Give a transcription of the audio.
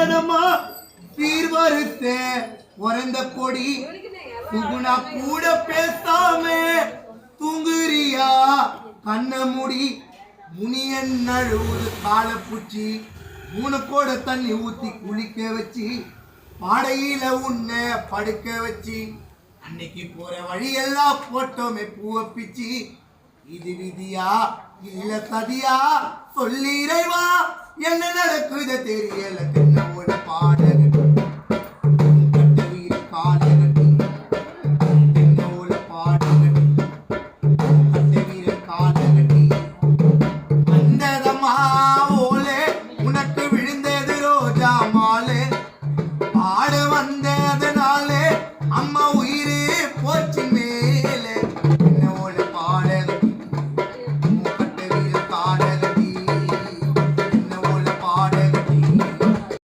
வந்தனமா சீர்வரிச உறந்த கொடி சுகுணா கூட பேசாம தூங்குறியா கண்ண முடி முனியன் நழுவுது காலப்பூச்சி 3 கோட தண்ணி ஊத்தி குளிக்க வச்சு பாடையில உன்னை படுக்க வச்சு அன்னைக்கு போற வழியெல்லாம் போட்டோமே பூவை பிச்சு இது விதியா இல்ல சதியா சொல்லி இறைவா என்ன நடக்குது தெரியல தென்னோட பாடகன் கட்டவீர காலகட்டி தென்னோட பாடகன் கட்டவீர காலகட்டி வந்ததம்மா ஓலே உனக்கு விழுந்தது ரோஜா மாலே பாட வந்ததனாலே அம்மா உயிரே போச்சு